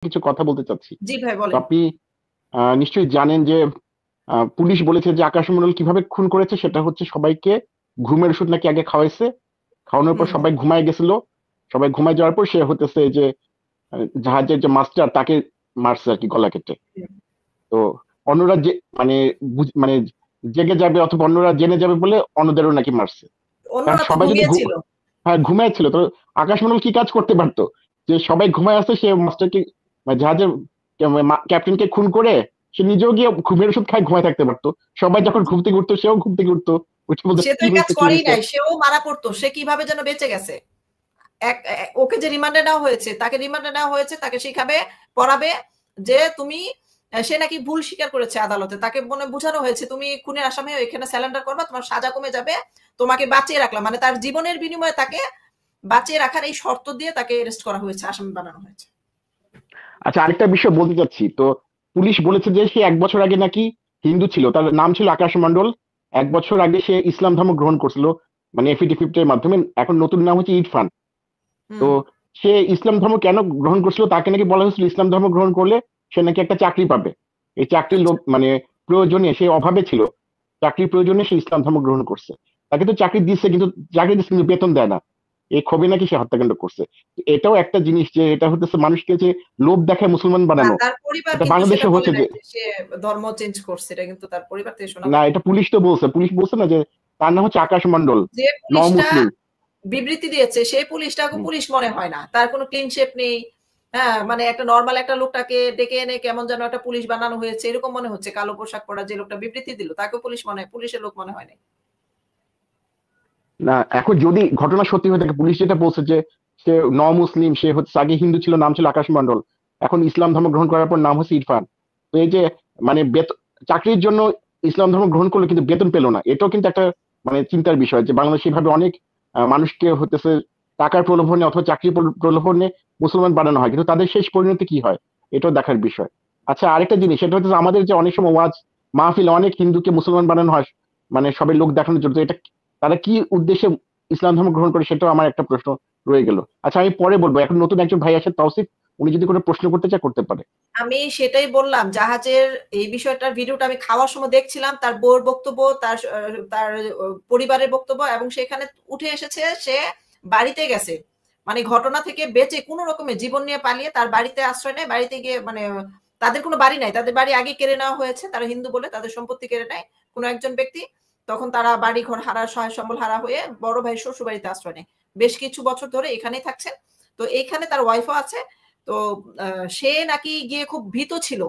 কিছু কথা বলতে চাচ্ছি। জি ভাই তো বলেন। আপনি নিশ্চয়ই জানেন যে পুলিশ বলেছে যে আকাশ মণ্ডল কিভাবে খুন করেছে, সেটা হচ্ছে সবাইকে ঘুমের ওষুধ নাকি আগে খাওয়াইছে, খাওয়ানোর পর হুম সবাই ঘুমায় গেছিল। সবাই ঘুমায় যাওয়ার পর সে হতেছে যে জাহাজের যে মাস্টার তাকে মারছে আর কি, গলা কেটে। হুম। তো অন্যরা যে মানে মানে জেগে যাবে অথবা অন্যরা জেনে যাবে বলে অন্যদেরও নাকি মারছে। কারণ অন্যরা তো সবাই যদি ঘুমিয়েছিল। হ্যাঁ ঘুমায় ছিল, তো আকাশ মণ্ডল কি কাজ করতে পারতো? যে সবাই ঘুমায় আছে, সে মাস্টারকে জাহাজের ক্যাপ্টেনকে খুন করে সে নিজেও গিয়ে ঘুমের ওষুধ খায় ঘুমায় থাকতে পারতো। সবাই যখন ঘুম থেকে উঠতো সেও ঘুম থেকে উঠতো, উঠে বলতো সে তো কি এই কাজ হয়েছে কি করেই হয়েছে। নাই, সেও মারা পড়তো, সে কিভাবে যেন বেঁচে গেছে। ওকে যে রিমান্ডে নেওয়া হয়েছে, তাকে রিমান্ডে নেওয়া হয়েছে, তাকে শিখাবে, পড়াবে যে তুমি সে নাকি ভুল স্বীকার করেছে আদালতে, তাকে মনে বোঝানো হয়েছে তুমি খুনের আসামি এখানে স্যালেন্ডার করবা, তোমার সাজা কমে যাবে, তোমাকে বাঁচিয়ে রাখলাম, মানে তার জীবনের বিনিময়ে তাকে বাঁচিয়ে রাখার এই শর্ত দিয়ে তাকে অ্যারেস্ট করা হয়েছে, আসামি বানানো হয়েছে। আচ্ছা, আরেকটা বিষয় বলতে চাচ্ছি। তো পুলিশ বলেছে যে সে 1 বছর আগে নাকি হিন্দু ছিল, তার নাম ছিল আকাশ মণ্ডল। 1 বছর আগে সে ইসলাম ধর্ম গ্রহণ করছিল, মানে এফিডেভিটের মাধ্যমে। এখন নতুন নাম হচ্ছে ইরফান। তো হুম। সে ইসলাম ধর্ম কেন গ্রহণ করছিল, তাকে নাকি বলা হয়েছিল ইসলাম ধর্ম গ্রহণ করলে সে নাকি একটা চাকরি পাবে। এই চাকরির লোক আচ্ছা। মানে প্রয়োজনে, সে অভাবে ছিল, চাকরির প্রয়োজনে সে ইসলাম ধর্ম গ্রহণ করছে। তাকে তো চাকরি দিচ্ছে, কিন্তু চাকরি দিচ্ছে কিন্তু বেতন দেয় না। এই ক্ষোভে নাকি সে হত্যাকাণ্ড করছে। এটাও একটা জিনিস, যে এটা হচ্ছে মানুষকে যে লোভ দেখায় মুসলমান না, বানানো। তার পরিবার এটা কিন্তু সেটা বাংলাদেশে বলে হচ্ছে যে, নাই যে সে ধর্ম চেঞ্জ করছে, এটা কিন্তু তার পরিবার থেকে শোনা না যায়নি। এটা পুলিশ তো বলছে, পুলিশ বলছে না যে তার নাম হচ্ছে আকাশ মণ্ডল, যে ন পুলিশটা মুসলিম। বিবৃতি দিয়েছে সেই পুলিশটাকে পুলিশ মনে হয় না, তার কোনো ক্লিন শেপ নেই। হ্যাঁ, মানে একটা নর্মাল একটা লোকটাকে ডেকে এনে কেমন যেন একটা পুলিশ বানানো হয়েছে এরকম মনে হচ্ছে। কালো পোশাক পরা যে লোকটা বিবৃতি দিল তাকেও পুলিশ মনে হয়, পুলিশের লোক মনে হয় না। না, এখন যদি ঘটনা সত্যি হয়ে থাকে, পুলিশ যেটা বলছে যে সে ন মুসলিম, সে হচ্ছে আগে হিন্দু ছিল, নাম ছিল আকাশ মণ্ডল, এখন ইসলাম ধর্ম গ্রহণ করার পর নাম হচ্ছে ইরফান। তো এই যে মানে চাকরির জন্য ইসলাম ধর্ম গ্রহণ করলো কিন্তু বেতন পেলো না, এটাও কিন্তু একটা মানে চিন্তার বিষয়, যে বাংলাদেশে এভাবে অনেক মানুষকে হতেছে টাকার প্রলোভনে অথবা চাকরির প্রলোভনে মুসলমান বানানো হয়, কিন্তু তাদের শেষ পরিণতি কি হয় এটাও দেখার বিষয়। আচ্ছা, আরেকটা জিনিস, সেটা হচ্ছে আমাদের যে অনেক সময় ওয়াজ মাহফিলে অনেক হিন্দুকে মুসলমান বানানো হয়, মানে সবাই লোক দেখানোর জন্য। তো এটা তারা কি উদ্দেশ্যে ইসলাম ধর্ম গ্রহণ করে, সেটাও আমার একটা প্রশ্ন রয়ে গেল। আচ্ছা, আমি পরে বলবো, এখন নতুন একজন ভাই আছে তৌসিফ, উনি যদি কোনো প্রশ্ন করতে চায় করতে পারে। আমি সেটাই বললাম, জাহাজের এই বিষয়টার ভিডিওটা আমি খাওয়ার সময় দেখছিলাম, তার বউর বক্তব্য, তার পরিবারের বক্তব্য, এবং সেখানে উঠে এসেছে সে বাড়িতে গেছে, মানে ঘটনা থেকে বেঁচে কোনো রকমে জীবন নিয়ে পালিয়ে তার বাড়িতে আশ্রয় নেয়। বাড়িতে গিয়ে মানে তাদের কোনো বাড়ি নাই, তাদের বাড়ি আগে কেড়ে নেওয়া হয়েছে, তারা হিন্দু বলে তাদের সম্পত্তি কেড়ে নেয় কোনো একজন ব্যক্তি। তখন তারা বাড়ি ঘর হারা, সহায় সম্বল হারা হয়ে বড় ভাই শ্বশুর বাড়িতে আশ্রয় নেয়। বেশ কিছু বছর ধরে এখানেই থাকছেন। তো এইখানে তার ওয়াইফও আছে। তো সে নাকি গিয়ে খুব ভীত ছিল।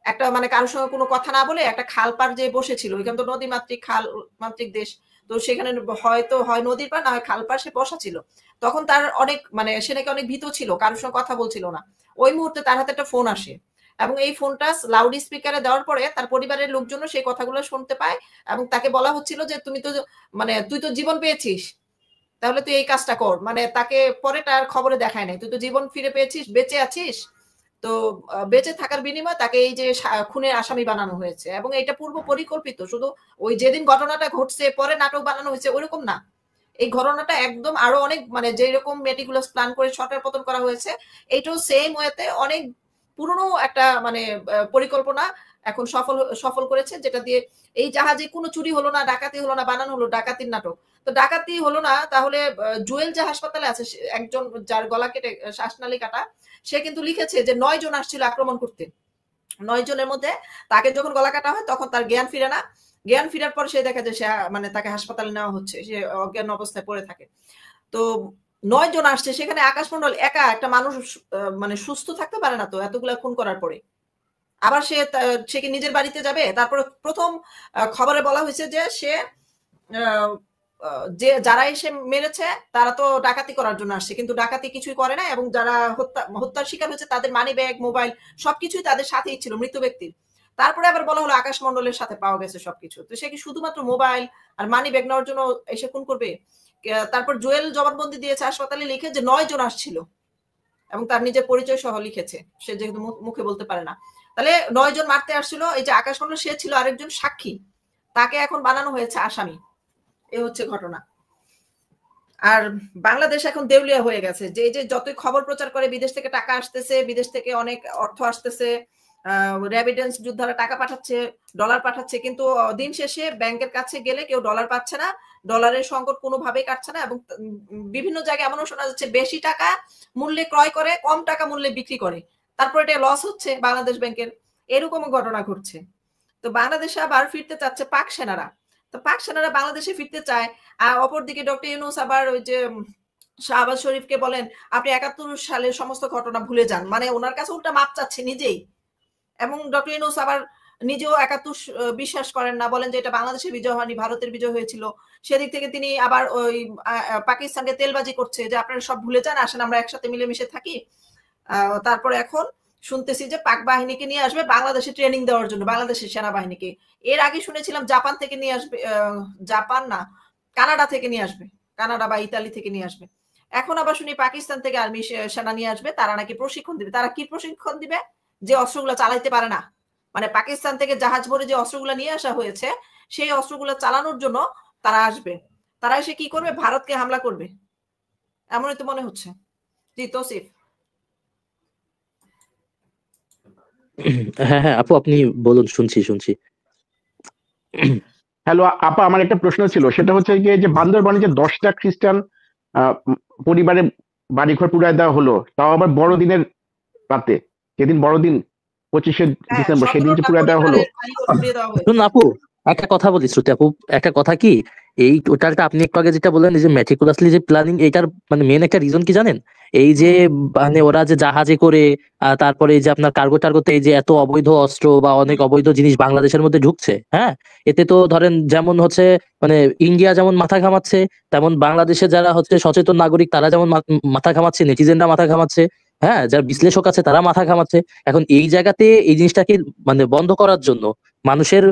একটা মানে কারোর সঙ্গে কোনো কথা না বলে একটা খাল পার যেয়ে বসেছিল। এখানে তো নদীমাতৃক, খাল মাতৃক দেশ। তো সেখানে হয়তো হয় নদীর পার না হয় খাল পার, সে বসা ছিল। তখন তার অনেক মানে সে নাকি অনেক ভীত ছিল, কারোর সঙ্গে কথা বলছিল না। ওই মুহূর্তে তার হাতে একটা ফোন আসে এবং এই ফোনটা লাউড স্পিকারে দেওয়ার পরে তার পরিবারের লোকজনও সেই কথাগুলো শুনতে পায় এবং তাকে বলা হচ্ছিল যে তুমি তো মানে তুই তো জীবন পেয়েছিস, তাহলে তুই এই কাজটা কর। মানে তাকে পরে তার খবরে দেখায় নাই। তুই তো জীবন ফিরে পেয়েছিস, বেঁচে আছিস। তো বেঁচে থাকার বিনিময়ে তাকে এই যে খুনের আসামি বানানো হয়েছে এবং এটা পূর্ব পরিকল্পিত। শুধু ওই যেদিন ঘটনাটা ঘটছে পরে নাটক বানানো হয়েছে ওরকম না। এই ঘটনাটা একদম আরো অনেক মানে যেরকম মেটিকুলাস প্ল্যান করে সরকার পতন করা হয়েছে, এইটাও সেম ওয়েতে অনেক পুরনো একটা মানে পরিকল্পনা এখন সফল সফল করেছে, যেটা দিয়ে এই জাহাজে কোনো চুরি হলো না, ডাকাতি হলো না, বানানো হলো ডাকাতির নাটক। তো ডাকাতি হলো না, তাহলে জুয়েল যে হাসপাতালে আছে একজন যার গলা কেটে শ্বাসনালী কাটা, সে কিন্তু লিখেছে যে ৯ জন আসছিল আক্রমণ করতে। ৯ জনের মধ্যে তাকে যখন গলা কাটা হয় তখন তার জ্ঞান ফিরে না। জ্ঞান ফিরার পর সে দেখা যায় সে মানে তাকে হাসপাতালে নেওয়া হচ্ছে। সে অজ্ঞান অবস্থায় পড়ে থাকে। তো ৯ জন আসছে, সেখানে আকাশ মণ্ডল একা একটা মানুষ মানে সুস্থ থাকতে পারে না তো এতগুলা খুন করার পরে। আবার সে কি নিজের বাড়িতে যাবে? তারপরে ১ম খবরে বলা হয়েছে যে সে আ আ যে যারা এসে মেরেছে তারা তো ডাকাতি করার জন্য আসছে। কিন্তু ডাকাতি কিছুই করে নাই এবং যারা হত্যার শিকার হয়েছে তাদের মানি ব্যাগ, মোবাইল সবকিছুই তাদের সাথেই ছিল মৃত ব্যক্তির। তারপরে আবার বলা হলো আকাশ মণ্ডলের সাথে পাওয়া গেছে সবকিছু। তো সে কি শুধুমাত্র মোবাইল আর মানি ব্যাগ নেওয়ার জন্য এসে খুন করবে? তারপর জুয়েল জবানবন্দি দিয়েছে হাসপাতালে লিখে যে ৯ জন আসছিল এবং তার নিজের পরিচয় সহ লিখেছে। সে যেহেতু মুখে বলতে পারে না। তাহলে ৯ জন মারতে আসছিল। এই যে আকাশ মণ্ডল সে ছিল আরেকজন সাক্ষী। তাকে এখন বানানো হয়েছে আসামি। এ হচ্ছে ঘটনা। আর বাংলাদেশ এখন দেউলিয়া হয়ে গেছে, যে এই যে যতই খবর প্রচার করে বিদেশ থেকে টাকা আসতেছে, বিদেশ থেকে অনেক অর্থ আসতেছে, রেমিটেন্স যোদ্ধারা টাকা পাঠাচ্ছে, ডলার পাঠাচ্ছে, কিন্তু দিন শেষে ব্যাংকের কাছে গেলে কেউ ডলার পাচ্ছে না, ডলারের সংকট কোনোভাবেই কাটছে না, এবং বিভিন্ন জায়গায় এমনও শোনা যাচ্ছে বেশি টাকা মূল্যে ক্রয় করে কম টাকা মূল্যে বিক্রি করে, তারপর এটা লস হচ্ছে বাংলাদেশ ব্যাংকের, এরকম ঘটনা ঘটছে। তো বাংলাদেশে আবার ফিরতে চাচ্ছে পাক সেনারা, তো পাক সেনারা বাংলাদেশে ফিরতে চায়, আর অপরদিকে ডক্টর ইউনূস আবার ওই যে শাহবাজ শরীফকে বলেন আপনি ৭১ সালের সমস্ত ঘটনা ভুলে যান, মানে ওনার কাছে উল্টা মাপ চাচ্ছে নিজেই। এবং ডক্টর ইউনূস আবার নিজেও ৭১ বিশ্বাস করেন না, বলেন যে এটা বাংলাদেশের বিজয় হয়নি, ভারতের বিজয় হয়েছিল। সেদিক থেকে তিনি আবার ওই পাকিস্তানকে তেলবাজি করছে যে আপনারা সব ভুলে যান, আসেন আমরা একসাথে মিলেমিশে থাকি। তারপরে এখন শুনতেছি যে পাক বাহিনীকে নিয়ে আসবে বাংলাদেশে ট্রেনিং দেওয়ার জন্য, বাংলাদেশের সেনাবাহিনীকে। এর আগে শুনেছিলাম জাপান থেকে নিয়ে আসবে, জাপান না, কানাডা থেকে নিয়ে আসবে, কানাডা বা ইতালি থেকে নিয়ে আসবে। এখন আবার শুনি পাকিস্তান থেকে আর্মি সেনা নিয়ে আসবে, তারা নাকি প্রশিক্ষণ দিবে। তারা কি প্রশিক্ষণ দিবে? যে অস্ত্রগুলো চালাইতে পারে না, মানে পাকিস্তান থেকে জাহাজ ভরে যে অস্ত্রগুলো নিয়ে আসা হয়েছে সেই অস্ত্রগুলো চালানোর জন্য তারা আসবে। তারা এসে কি করবে? ভারতকে হামলা করবে, এমনই তো মনে হচ্ছে। জি তৌসিফ। হ্যাঁ হ্যাঁ আপু আপনি বলুন, শুনছি শুনছি। হ্যালো আপা, আমার একটা প্রশ্ন ছিল, সেটা হচ্ছে গিয়ে যে বান্দরবানে যে 10টা খ্রিস্টান পরিবারে বাড়িঘর পুড়ায় দেওয়া হলো, তাও আবার বড়দিনের রাতে, যেদিন বড়দিন 25শে ডিসেম্বর, সেদিন যে পুড়ায় দেওয়া হলো। শুনুন আপু, একটা কথা বলি শ্রুতি আপু, একটা কথা কি, এই টোটালটা আপনি একটু আগে যেটা বললেন, এই যে মেটিকুলাসলি যে প্ল্যানিং, এটার মানে মেন একটা রিজন কি জানেন? এই যে মানে ওরা যে জাহাজে করে তারপরে এই যে আপনার কার্গো টার্গোতে এই যে এত অবৈধ অস্ত্র বা অনেক অবৈধ জিনিস বাংলাদেশের মধ্যে ঢুকছে, হ্যাঁ, এতে তো ধরেন যেমন হচ্ছে মানে ইন্ডিয়া যেমন মাথা ঘামাচ্ছে, তেমন বাংলাদেশে যারা হচ্ছে সচেতন নাগরিক তারা যেমন মাথা ঘামাচ্ছে, নেটিজেনরা মাথা ঘামাচ্ছে, হ্যাঁ, যারা বিশ্লেষক আছে তারা মাথা ঘামাচ্ছে। এখন এই জায়গাতে এই জিনিসটাকে মানে বন্ধ করার জন্য, মানুষের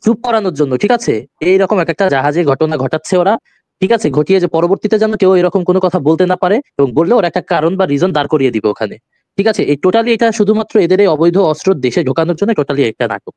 চুপ করানোর জন্য, ঠিক আছে, এইরকম একটা জাহাজে ঘটনা ঘটাচ্ছে ওরা, ঠিক আছে, ঘটিয়ে যে পরবর্তীতে যেন কেউ এরকম কোনো কথা বলতে না পারে, এবং বললে ওরা একটা কারণ বা রিজন দাঁড় করিয়ে দিবে ওখানে, ঠিক আছে। এই টোটালি এটা শুধুমাত্র এদের এই অবৈধ অস্ত্র দেশে ঢোকানোর জন্য টোটালি একটা নাটক।